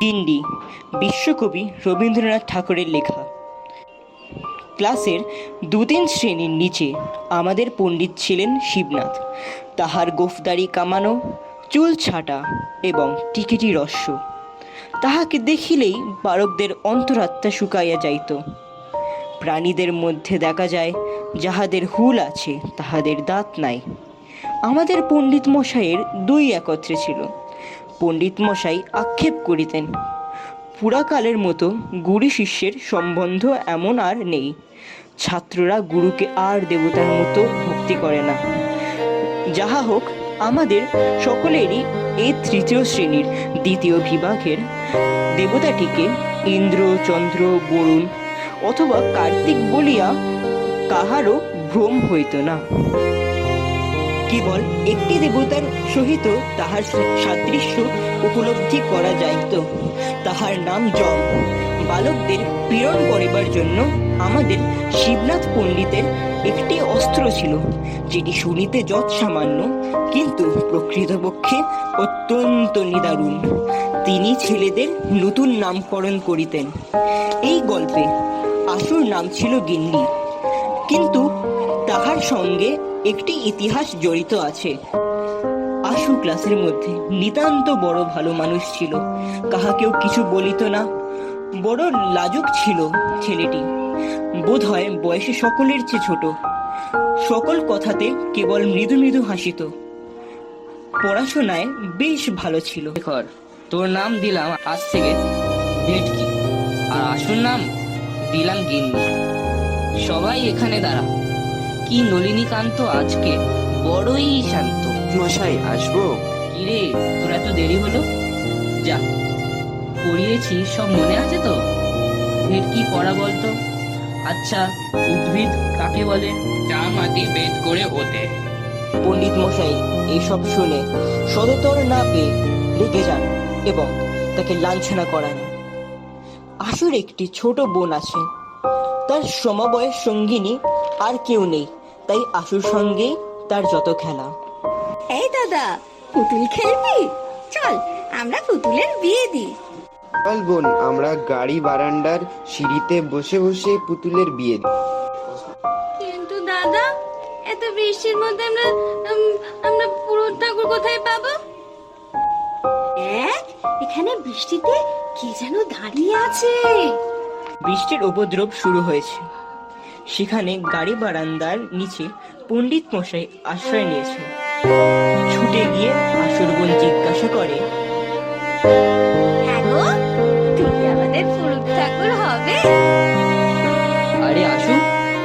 গিন্ডি বিশ্বকবি রবীন্দ্রনাথ ঠাকুরের লেখা। ক্লাসের ২-৩ শ্রেণীর নিচে আমাদের পণ্ডিত ছিলেন শিবনাথ। তাহার গোঁফদাড়ি কামানো, চুল ছাঁটা এবং টিকিটি রস্য। তাহাকে দেখিলেই বালকদের অন্তরাত্মা শুকাইয়া যাইত। প্রাণীদের মধ্যে দেখা যায়, যাহাদের হুল আছে তাহাদের দাঁত নাই। আমাদের পণ্ডিত মশাইয়ের দুই একত্রে ছিল। পণ্ডিত মশাই আক্ষেপ করিতেন, পুরাকালের মতো গুরু শিষ্যের সম্বন্ধ এমন আর নেই। ছাত্ররা গুরুকে আর দেবতার মতো ভক্তি করে না। যাহা হোক, আমাদের সকলেরই এই ৩য় শ্রেণীর ২য় বিভাগের দেবতাটিকে ইন্দ্র, চন্দ্র, বরুণ অথবা কার্তিক বলিয়া কাহারও ভ্রম হইত না। কেবল একটি দেবতার সহিত তাহার সাদৃশ্য উপলব্ধি করা যাইত, তাহার নাম যম। বালকদের পীড়ন করিবার জন্য আমাদের শিবনাথ পণ্ডিতের একটি অস্ত্র ছিল, যেটি শুনিতে যৎ সামান্য কিন্তু প্রকৃতপক্ষে অত্যন্ত নিদারুণ। তিনি ছেলেদের নতুন নামকরণ করিতেন। এই গল্পে আশুর নাম ছিল গিন্নি, কিন্তু তাহার সঙ্গে একটি ইতিহাস জড়িত আছে। আশু ক্লাসের মধ্যে নিতান্ত বড় ভালো মানুষ ছিল, কাহাকেও কিছু বলিত না। বড় লাজুক ছিল ছেলেটি, বোধ হয় বয়সে সকলের চেয়ে ছোট। সকল কথাতে কেবল মৃদু মৃদু হাসিত। পড়াশোনায় বেশ ভালো ছিল। তোর নাম দিলাম আজ থেকে ভেটকি, আর আশুর নাম দিলাম গিন্নি। সবাই এখানে দাঁড়া। কি নলিনীকান্ত আজকে বড়ই শান্ত। মশাই, আসবো? কিরে, তোর এত দেরি হলো? যা, পড়িয়েছি সব মনে আছে তো? ভেটকি পড়া বলতো। আচ্ছা, উদ্ভিদ কাকে বলে? যা মাটি বেদ করে ওঠে। পণ্ডিত মশাই এইসব শুনে সদুত্তর না পেয়ে রেগে যান এবং তাকে লাঞ্ছনা করান। আশুর একটি ছোট বোন আছে। তার সমবয়স সঙ্গিনী আর কেউ নেই, তাই আশুর সঙ্গেই তার যত খেলা। এই দাদা, পুতুল খেলবি? চল, আমরা পুতুলের বিয়ে দিই। চল বোন, আমরা গাড়ি বারান্দার সিঁড়িতে বসে বসে পুতুলের বিয়ে দিই। কিন্তু দাদা, এত বৃষ্টির মধ্যে আমরা পুরো ঠাকুর কোথায় পাবো? এখানে বৃষ্টিতে কে যেন দাঁড়িয়ে আছে। বৃষ্টির উপদ্রব শুরু হয়েছে। সেখানে গাড়ি বারান্দার নিচে পণ্ডিত মশাই আশ্রয় নিয়েছে। ছুটে গিয়ে আশুর বোন জিজ্ঞাসা করে, হ্যাঁ গো, তুমি আমাদের পুরুষ ঠাকুর হবে? আরে আশু,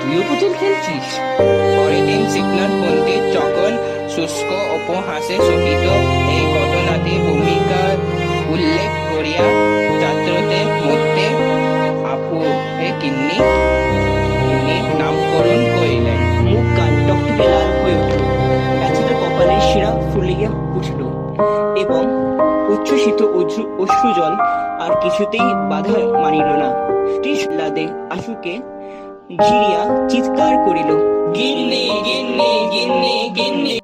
তুইও পুতুল খেলছিস? পরের দিন শিবনাথ পণ্ডিত যখন শুষ্ক উপহাসের সহিত এই ঘটনাটি ভূমিকা উল্লেখ করিয়া ছাত্রদের মধ্যে আপু গিন্নি নামকরণ করিলেন। মুখ কান টকটকে লাল হয়ে উঠল, প্যাঁচাটা কপালের শিরা ফুলিয়া উঠল এবং উচ্ছ্বসিত অশ্রুজল আর কিছুতেই বাধা মানিল না। ত্রিশলাদে আশুকে ঘিরিয়া চিৎকার করিল, গিন্নি গিন্নি গিন্নি গিন্নি।